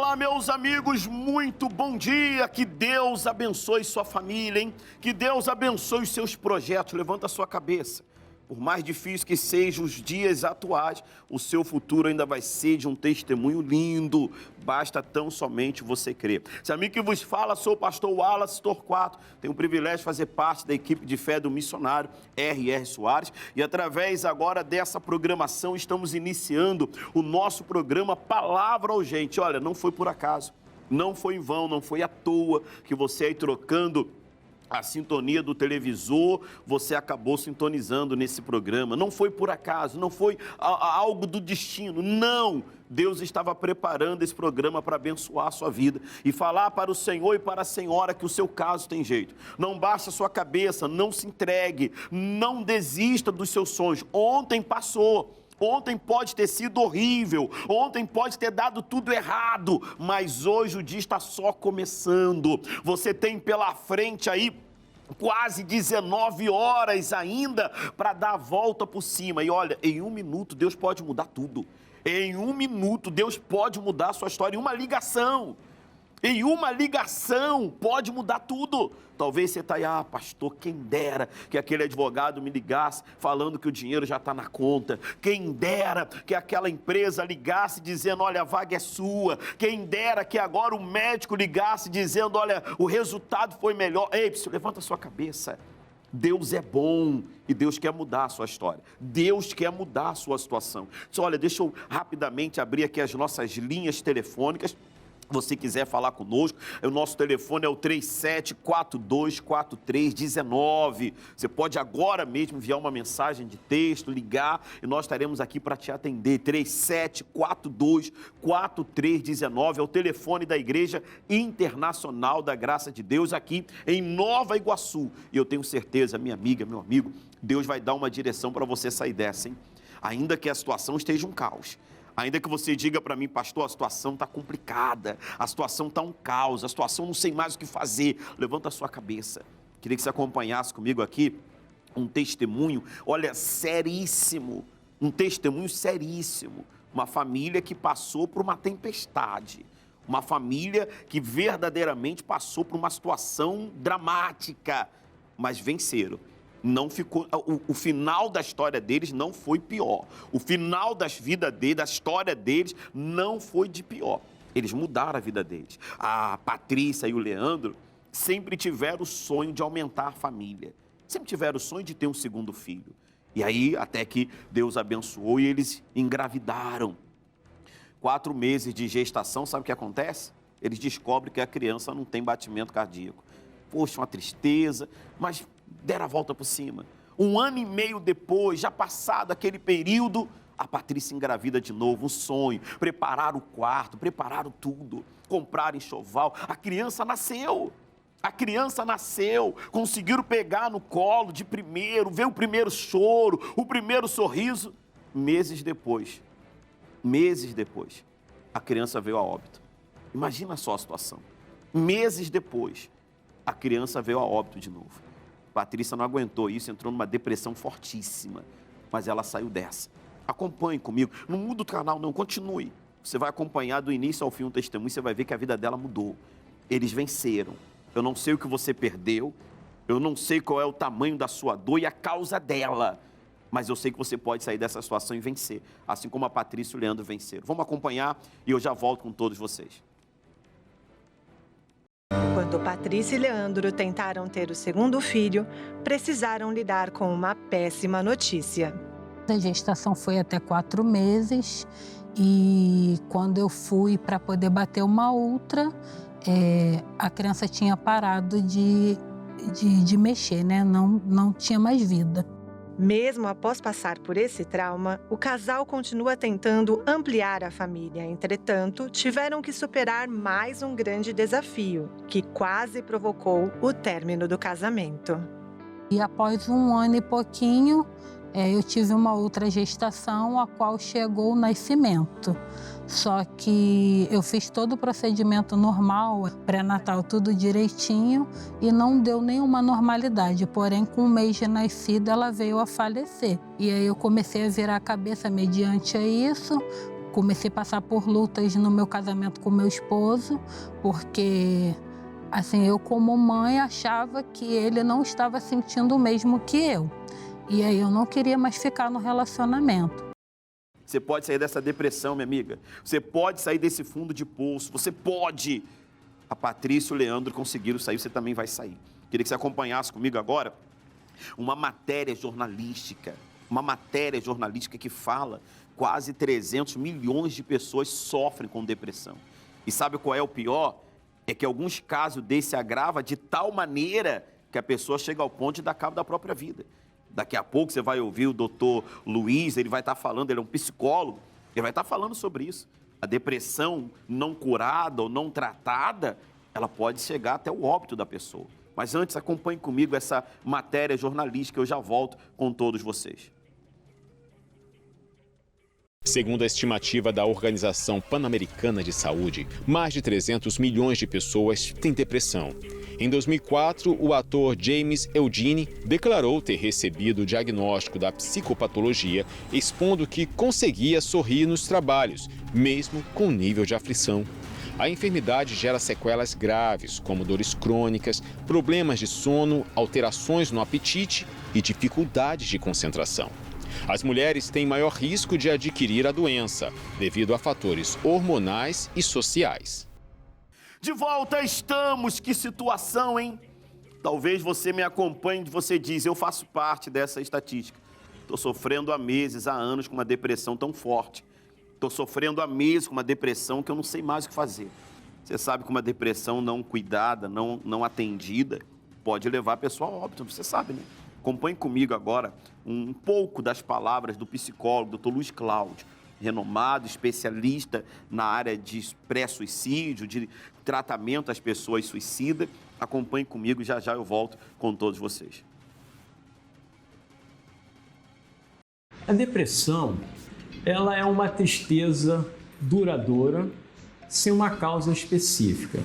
Olá, meus amigos, muito bom dia. Que Deus abençoe sua família, hein? Que Deus abençoe os seus projetos. Levanta a sua cabeça. Por mais difícil que sejam os dias atuais, o seu futuro ainda vai ser de um testemunho lindo. Basta tão somente você crer. Esse amigo que vos fala, sou o pastor Wallace Torquato. Tenho o privilégio de fazer parte da equipe de fé do missionário R.R. Soares. E através agora dessa programação, estamos iniciando o nosso programa Palavra Urgente. Olha, não foi por acaso, não foi em vão, não foi à toa que você aí trocando a sintonia do televisor, você acabou sintonizando nesse programa. Não foi por acaso, não foi algo do destino, não. Deus estava preparando esse programa para abençoar a sua vida e falar para o Senhor e para a Senhora que o seu caso tem jeito. Não baixe a sua cabeça, não se entregue, não desista dos seus sonhos. Ontem passou. Ontem pode ter sido horrível, ontem pode ter dado tudo errado, mas hoje o dia está só começando. Você tem pela frente aí quase 19 horas ainda para dar a volta por cima. E olha, em 1 minuto Deus pode mudar tudo. Em 1 minuto Deus pode mudar a sua história. Em uma ligação. Em uma ligação pode mudar tudo. Talvez você está aí, pastor, quem dera que aquele advogado me ligasse falando que o dinheiro já está na conta. Quem dera que aquela empresa ligasse dizendo, olha, a vaga é sua. Quem dera que agora o médico ligasse dizendo, olha, o resultado foi melhor. Ei, levanta a sua cabeça. Deus é bom e Deus quer mudar a sua história. Deus quer mudar a sua situação. Olha, deixa eu rapidamente abrir aqui as nossas linhas telefônicas. Se você quiser falar conosco, o nosso telefone é o 37424319. Você pode agora mesmo enviar uma mensagem de texto, ligar, e nós estaremos aqui para te atender. 37424319 é o telefone da Igreja Internacional da Graça de Deus aqui em Nova Iguaçu. E eu tenho certeza, minha amiga, meu amigo, Deus vai dar uma direção para você sair dessa, hein? Ainda que a situação esteja um caos. Ainda que você diga para mim, pastor, a situação está complicada, a situação está um caos, a situação não sei mais o que fazer. Levanta a sua cabeça. Queria que você acompanhasse comigo aqui um testemunho, olha, seríssimo, um testemunho seríssimo. Uma família que passou por uma tempestade, uma família que verdadeiramente passou por uma situação dramática, mas venceram. Não ficou, o final da história deles não foi pior. O final da história deles não foi de pior. Eles mudaram a vida deles. A Patrícia e o Leandro sempre tiveram o sonho de aumentar a família. Sempre tiveram o sonho de ter um segundo filho. E aí, até que Deus abençoou e eles engravidaram. 4 meses de gestação, sabe o que acontece? Eles descobrem que a criança não tem batimento cardíaco. Poxa, uma tristeza, mas deram a volta por cima. 1 ano e meio depois, já passado aquele período, a Patrícia engravida de novo, um sonho. Prepararam o quarto, prepararam tudo, compraram enxoval. A criança nasceu, conseguiram pegar no colo de primeiro, ver o primeiro choro, o primeiro sorriso. Meses depois, a criança veio a óbito. Imagina só a situação. Meses depois, a criança veio a óbito de novo. Patrícia não aguentou isso, entrou numa depressão fortíssima, mas ela saiu dessa. Acompanhe comigo, não muda o canal não, continue. Você vai acompanhar do início ao fim o testemunho, você vai ver que a vida dela mudou. Eles venceram. Eu não sei o que você perdeu, eu não sei qual é o tamanho da sua dor e a causa dela, mas eu sei que você pode sair dessa situação e vencer, assim como a Patrícia e o Leandro venceram. Vamos acompanhar e eu já volto com todos vocês. Quando Patrícia e Leandro tentaram ter o segundo filho, precisaram lidar com uma péssima notícia. A gestação foi até 4 meses e quando eu fui para poder bater uma outra, a criança tinha parado de mexer, né? Não tinha mais vida. Mesmo após passar por esse trauma, o casal continua tentando ampliar a família. Entretanto, tiveram que superar mais um grande desafio, que quase provocou o término do casamento. E após 1 ano e pouquinho, eu tive uma outra gestação, a qual chegou o nascimento. Só que eu fiz todo o procedimento normal, pré-natal, tudo direitinho, e não deu nenhuma normalidade. Porém, com 1 mês de nascida, ela veio a falecer. E aí eu comecei a virar a cabeça mediante a isso. comecei a passar por lutas no meu casamento com meu esposo, porque, assim, eu como mãe achava que ele não estava sentindo o mesmo que eu. E aí eu não queria mais ficar no relacionamento. Você pode sair dessa depressão, minha amiga. Você pode sair desse fundo de poço. Você pode. A Patrícia e o Leandro conseguiram sair, você também vai sair. Queria que você acompanhasse comigo agora uma matéria jornalística. Uma matéria jornalística que fala quase 300 milhões de pessoas sofrem com depressão. E sabe qual é o pior? É que alguns casos desse agrava de tal maneira que a pessoa chega ao ponto de dar cabo da própria vida. Daqui a pouco você vai ouvir o doutor Luiz, ele vai estar falando, ele é um psicólogo, ele vai estar falando sobre isso. A depressão não curada ou não tratada, ela pode chegar até o óbito da pessoa. Mas antes, acompanhe comigo essa matéria jornalística, eu já volto com todos vocês. Segundo a estimativa da Organização Pan-Americana de Saúde, mais de 300 milhões de pessoas têm depressão. Em 2004, o ator James Eugene declarou ter recebido o diagnóstico da psicopatologia, expondo que conseguia sorrir nos trabalhos, mesmo com nível de aflição. A enfermidade gera sequelas graves, como dores crônicas, problemas de sono, alterações no apetite e dificuldades de concentração. As mulheres têm maior risco de adquirir a doença, devido a fatores hormonais e sociais. De volta estamos, que situação, hein? Talvez você me acompanhe e você diz, eu faço parte dessa estatística. Estou sofrendo há meses, há anos com uma depressão tão forte. Estou sofrendo há meses com uma depressão que eu não sei mais o que fazer. Você sabe que uma depressão não cuidada, não atendida, pode levar a pessoa a óbito, você sabe, né? Acompanhe comigo agora um pouco das palavras do psicólogo, Dr. Luiz Cláudio, renomado, especialista na área de pré-suicídio, de tratamento às pessoas suicidas. Acompanhe comigo, já eu volto com todos vocês. A depressão, ela é uma tristeza duradoura, sem uma causa específica.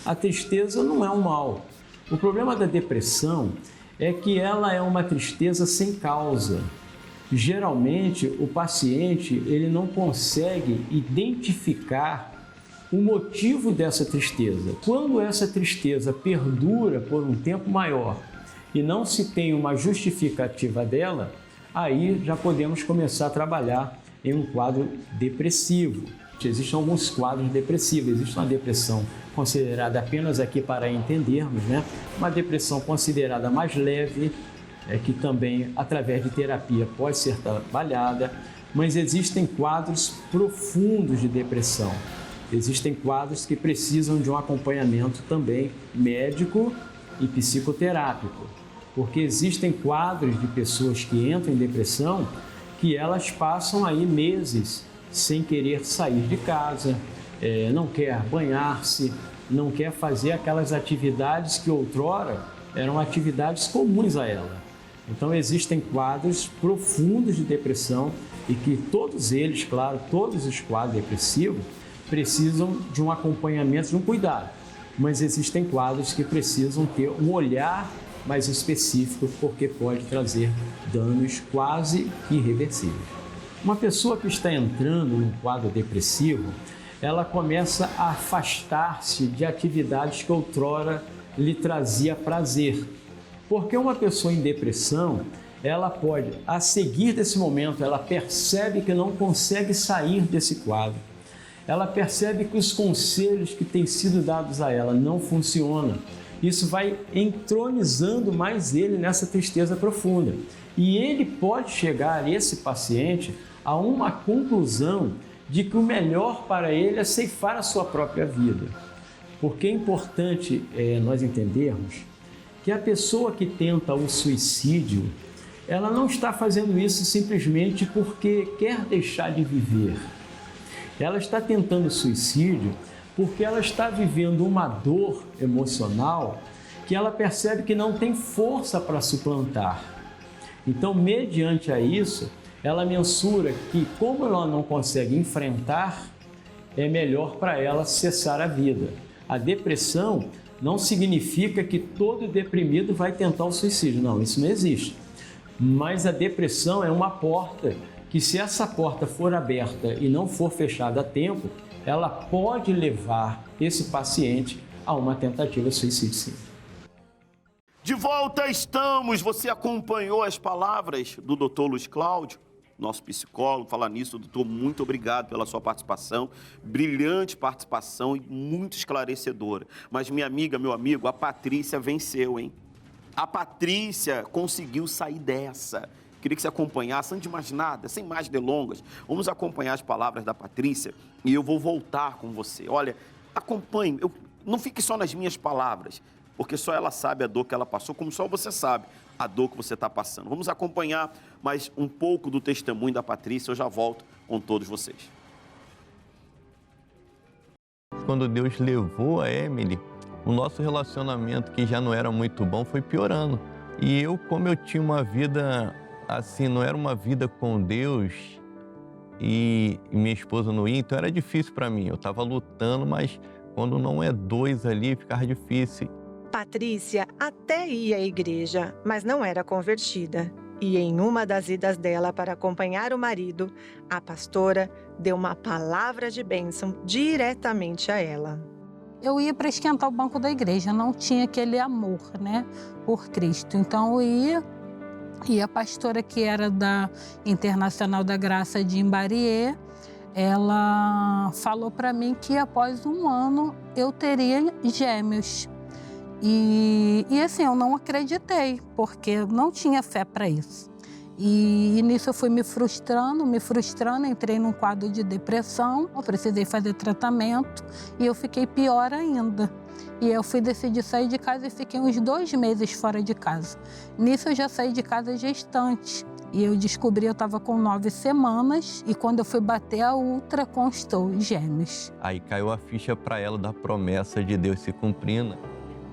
A tristeza não é um mal. O problema da depressão é que ela é uma tristeza sem causa. Geralmente, o paciente ele não consegue identificar o motivo dessa tristeza. Quando essa tristeza perdura por um tempo maior e não se tem uma justificativa dela, aí já podemos começar a trabalhar em um quadro depressivo. Existem alguns quadros depressivos. Existe uma depressão considerada apenas aqui para entendermos, né? Uma depressão considerada mais leve, que também, através de terapia, pode ser trabalhada, mas existem quadros profundos de depressão. Existem quadros que precisam de um acompanhamento também médico e psicoterápico, porque existem quadros de pessoas que entram em depressão que elas passam aí meses sem querer sair de casa, não quer banhar-se, não quer fazer aquelas atividades que outrora eram atividades comuns a ela. Então existem quadros profundos de depressão e que todos eles, claro, todos os quadros depressivos precisam de um acompanhamento, de um cuidado. Mas existem quadros que precisam ter um olhar mais específico porque pode trazer danos quase irreversíveis. Uma pessoa que está entrando num quadro depressivo, ela começa a afastar-se de atividades que outrora lhe trazia prazer. Porque uma pessoa em depressão, ela pode, a seguir desse momento, ela percebe que não consegue sair desse quadro. Ela percebe que os conselhos que têm sido dados a ela não funcionam. Isso vai entronizando mais ele nessa tristeza profunda. E ele pode chegar, esse paciente, a uma conclusão de que o melhor para ele é ceifar a sua própria vida. Porque é importante nós entendermos que a pessoa que tenta o suicídio, ela não está fazendo isso simplesmente porque quer deixar de viver. Ela está tentando o suicídio porque ela está vivendo uma dor emocional que ela percebe que não tem força para suplantar. Então, mediante a isso, ela mensura que, como ela não consegue enfrentar, é melhor para ela cessar a vida. A depressão não significa que todo deprimido vai tentar o suicídio. Não, isso não existe. Mas a depressão é uma porta que se essa porta for aberta e não for fechada a tempo, ela pode levar esse paciente a uma tentativa de suicídio. De volta estamos, você acompanhou as palavras do Dr. Luiz Cláudio, nosso psicólogo. Falar nisso, doutor, muito obrigado pela sua participação, brilhante participação e muito esclarecedora. Mas minha amiga, meu amigo, a Patrícia venceu, hein? A Patrícia conseguiu sair dessa. Queria que você acompanhasse, antes de mais nada, sem mais delongas, vamos acompanhar as palavras da Patrícia e eu vou voltar com você. Olha, acompanhe, não fique só nas minhas palavras, porque só ela sabe a dor que ela passou, como só você sabe a dor que você está passando. Vamos acompanhar mais um pouco do testemunho da Patrícia, eu já volto com todos vocês. Quando Deus levou a Emily, o nosso relacionamento, que já não era muito bom, foi piorando. E eu, como eu tinha uma vida assim, não era uma vida com Deus e minha esposa não ia, então era difícil para mim. Eu estava lutando, mas quando não é dois ali, ficava difícil. Patrícia até ia à igreja, mas não era convertida. E em uma das idas dela para acompanhar o marido, a pastora deu uma palavra de bênção diretamente a ela. Eu ia para esquentar o banco da igreja, não tinha aquele amor, né, por Cristo. Então eu ia, e a pastora, que era da Internacional da Graça de Imbarie, ela falou para mim que após um ano eu teria gêmeos. E assim, eu não acreditei, porque eu não tinha fé para isso. E nisso eu fui me frustrando, entrei num quadro de depressão, eu precisei fazer tratamento e eu fiquei pior ainda. E eu decidi sair de casa e fiquei uns 2 meses fora de casa. Nisso eu já saí de casa gestante. E eu descobri, eu estava com 9 semanas e quando eu fui bater a ultra, constou gêmeos. Aí caiu a ficha para ela da promessa de Deus se cumprindo.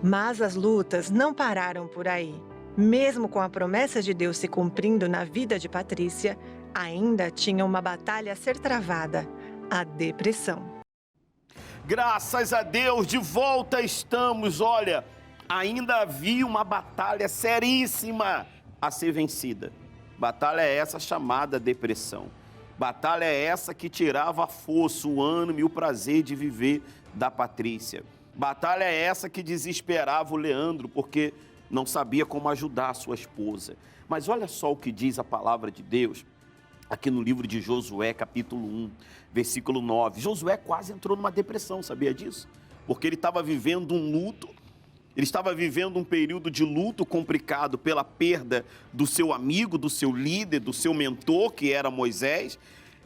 Mas as lutas não pararam por aí. Mesmo com a promessa de Deus se cumprindo na vida de Patrícia, ainda tinha uma batalha a ser travada: a depressão. Graças a Deus, de volta estamos. Olha, ainda havia uma batalha seríssima a ser vencida. Batalha é essa chamada depressão. Batalha é essa que tirava a força, o ânimo e o prazer de viver da Patrícia. Batalha é essa que desesperava o Leandro, porque não sabia como ajudar a sua esposa. Mas olha só o que diz a palavra de Deus aqui no livro de Josué, capítulo 1, versículo 9. Josué quase entrou numa depressão, sabia disso? Porque ele estava vivendo um luto, ele estava vivendo um período de luto complicado pela perda do seu amigo, do seu líder, do seu mentor, que era Moisés.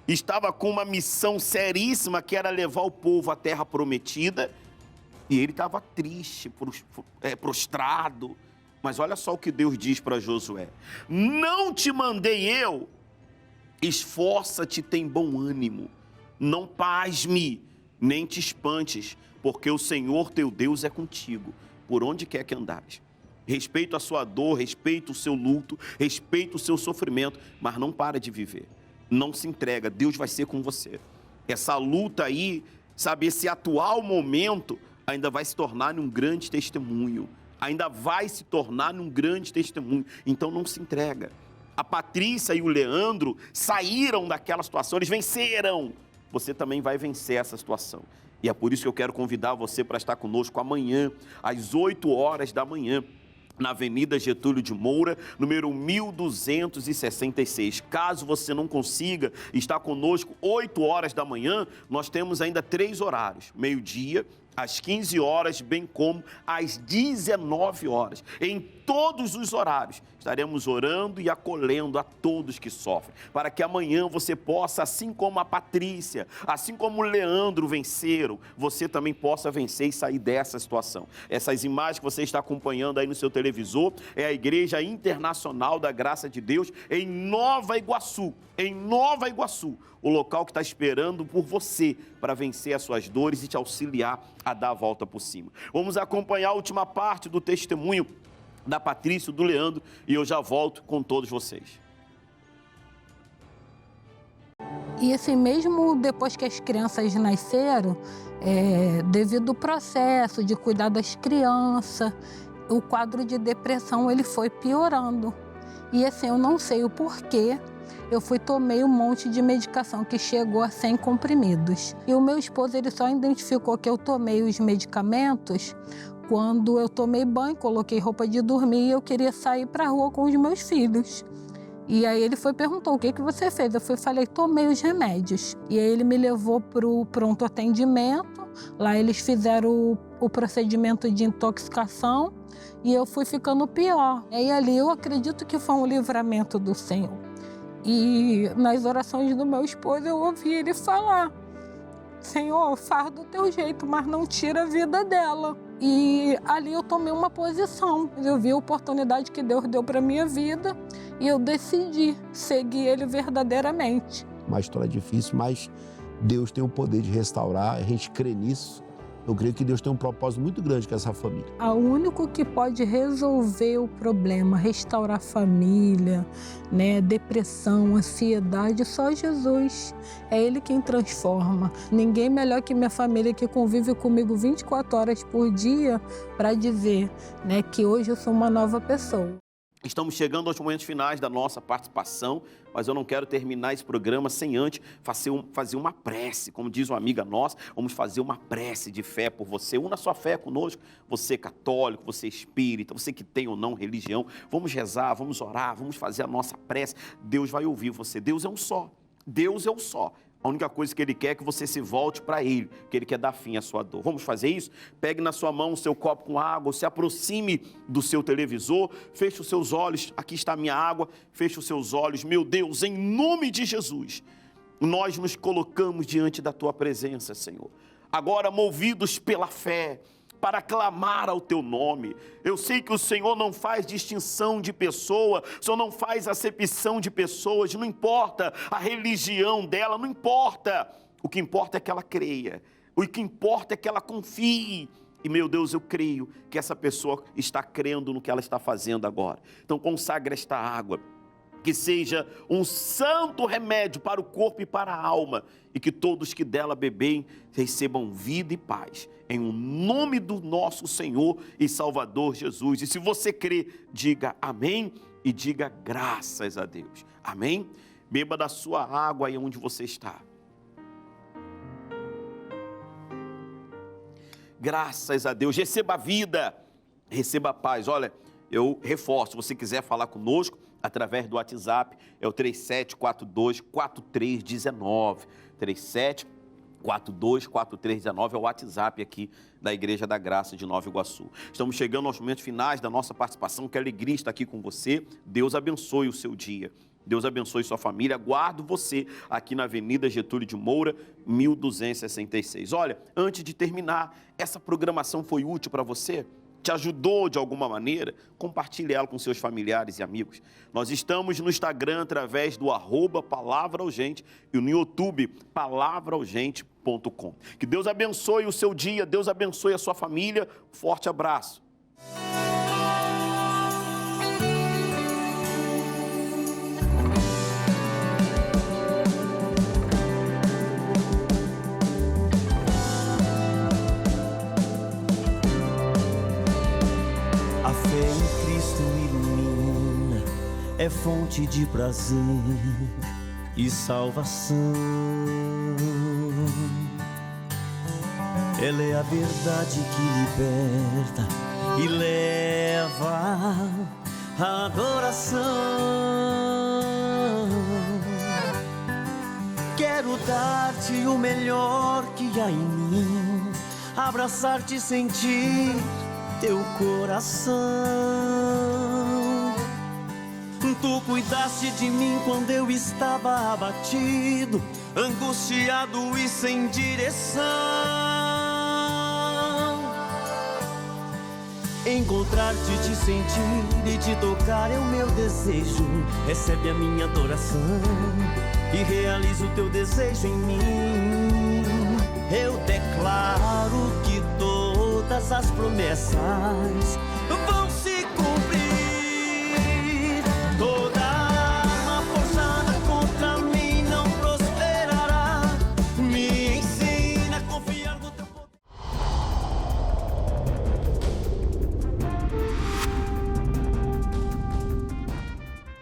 Estava com uma missão seríssima, que era levar o povo à terra prometida. E ele estava triste, prostrado. Mas olha só o que Deus diz para Josué: não te mandei eu, esforça-te, tem bom ânimo, não pasme, nem te espantes, porque o Senhor teu Deus é contigo, por onde quer que andares. Respeito a sua dor, respeito o seu luto, respeito o seu sofrimento, mas não para de viver, não se entrega, Deus vai ser com você. Essa luta aí, sabe, esse atual momento ainda vai se tornar um grande testemunho, ainda vai se tornar um grande testemunho, então não se entrega. A Patrícia e o Leandro saíram daquela situação, eles venceram. Você também vai vencer essa situação. E é por isso que eu quero convidar você para estar conosco amanhã, às 8 horas da manhã, na Avenida Getúlio de Moura, número 1266. Caso você não consiga estar conosco 8 horas da manhã, nós temos ainda 3 horários, meio-dia, às 15 horas, bem como às 19 horas. Em todos os horários, estaremos orando e acolhendo a todos que sofrem, para que amanhã você possa, assim como a Patrícia, assim como o Leandro venceram, você também possa vencer e sair dessa situação. Essas imagens que você está acompanhando aí no seu televisor é a Igreja Internacional da Graça de Deus em Nova Iguaçu. Em Nova Iguaçu, o local que está esperando por você para vencer as suas dores e te auxiliar a dar a volta por cima. Vamos acompanhar a última parte do testemunho da Patrícia e do Leandro e eu já volto com todos vocês. E assim, mesmo depois que as crianças nasceram, devido ao processo de cuidar das crianças, o quadro de depressão ele foi piorando. E assim, eu não sei o porquê, eu tomei um monte de medicação que chegou a 100 comprimidos. E o meu esposo, ele só identificou que eu tomei os medicamentos quando eu tomei banho, coloquei roupa de dormir e eu queria sair para a rua com os meus filhos. E aí ele perguntou, o que você fez? Eu falei, tomei os remédios. E aí ele me levou para o pronto atendimento, lá eles fizeram o procedimento de intoxicação e eu fui ficando pior. E ali eu acredito que foi um livramento do Senhor. E nas orações do meu esposo eu ouvi ele falar, Senhor, faz do teu jeito, mas não tira a vida dela. E ali eu tomei uma posição, eu vi a oportunidade que Deus deu para minha vida e eu decidi seguir Ele verdadeiramente. Uma história difícil, mas Deus tem o poder de restaurar, a gente crê nisso. Eu creio que Deus tem um propósito muito grande com essa família. O único que pode resolver o problema, restaurar a família, depressão, ansiedade, só Jesus. É Ele quem transforma. Ninguém melhor que minha família que convive comigo 24 horas por dia para dizer que hoje eu sou uma nova pessoa. Estamos chegando aos momentos finais da nossa participação, mas eu não quero terminar esse programa sem antes fazer uma prece. Como diz uma amiga nossa, vamos fazer uma prece de fé por você. Una sua fé conosco, você católico, você espírita, você que tem ou não religião. Vamos rezar, vamos orar, vamos fazer a nossa prece. Deus vai ouvir você. Deus é um só. Deus é um só. A única coisa que Ele quer é que você se volte para Ele, que Ele quer dar fim à sua dor. Vamos fazer isso? Pegue na sua mão o seu copo com água, se aproxime do seu televisor, feche os seus olhos, aqui está a minha água, feche os seus olhos. Meu Deus, em nome de Jesus, nós nos colocamos diante da Tua presença, Senhor. Agora, movidos pela fé, para clamar ao Teu nome. Eu sei que o Senhor não faz distinção de pessoa, o Senhor não faz acepção de pessoas, não importa a religião dela, não importa. O que importa é que ela creia, o que importa é que ela confie. E, meu Deus, eu creio que essa pessoa está crendo no que ela está fazendo agora. Então, consagra esta água, que seja um santo remédio para o corpo e para a alma, e que todos que dela beberem recebam vida e paz, em nome do nosso Senhor e Salvador Jesus. E se você crê, diga amém e diga graças a Deus. Amém? Beba da sua água aí onde você está. Graças a Deus. Receba a vida, receba a paz. Olha, eu reforço, se você quiser falar conosco, através do WhatsApp, é o 3742-4319. 3742-4319 é o WhatsApp aqui da Igreja da Graça de Nova Iguaçu. Estamos chegando aos momentos finais da nossa participação, que alegria estar aqui com você. Deus abençoe o seu dia. Deus abençoe sua família. Aguardo você aqui na Avenida Getúlio de Moura, 1266. Olha, antes de terminar, essa programação foi útil para você? Te ajudou de alguma maneira? Compartilhe ela com seus familiares e amigos. Nós estamos no Instagram através do @PalavraUrgente e no YouTube palavraurgente.com. Que Deus abençoe o seu dia, Deus abençoe a sua família. Forte abraço. É fonte de prazer e salvação. Ela é a verdade que liberta e leva à adoração. Quero dar-te o melhor que há em mim, abraçar-te e sentir teu coração. Tu cuidaste de mim quando eu estava abatido, angustiado e sem direção. Encontrar-te, te sentir e te tocar é o meu desejo. Recebe a minha adoração e realiza o teu desejo em mim. Eu declaro que todas as promessas